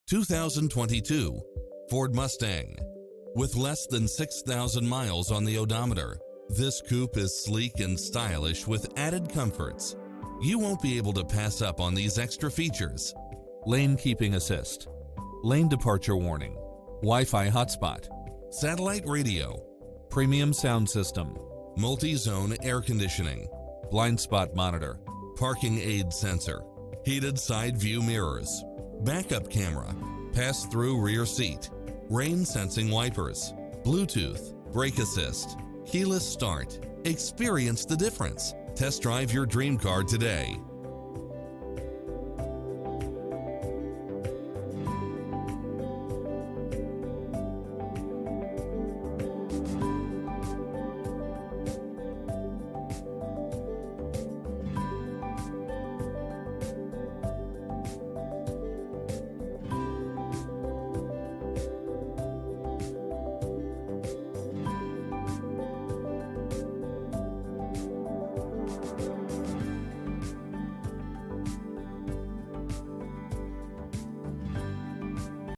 2022 Ford Mustang. With less than 6,000 miles on the odometer, this coupe is sleek and stylish with added comforts. You won't be able to pass up on these extra features: lane keeping assist, lane departure warning, Wi-Fi hotspot, satellite radio, premium sound system, multi-zone air conditioning, blind spot monitor, parking aid sensor, heated side view mirrors, backup camera, pass-through rear seat, rain sensing wipers, Bluetooth, brake assist, keyless start. Experience the difference. Test drive your dream car today.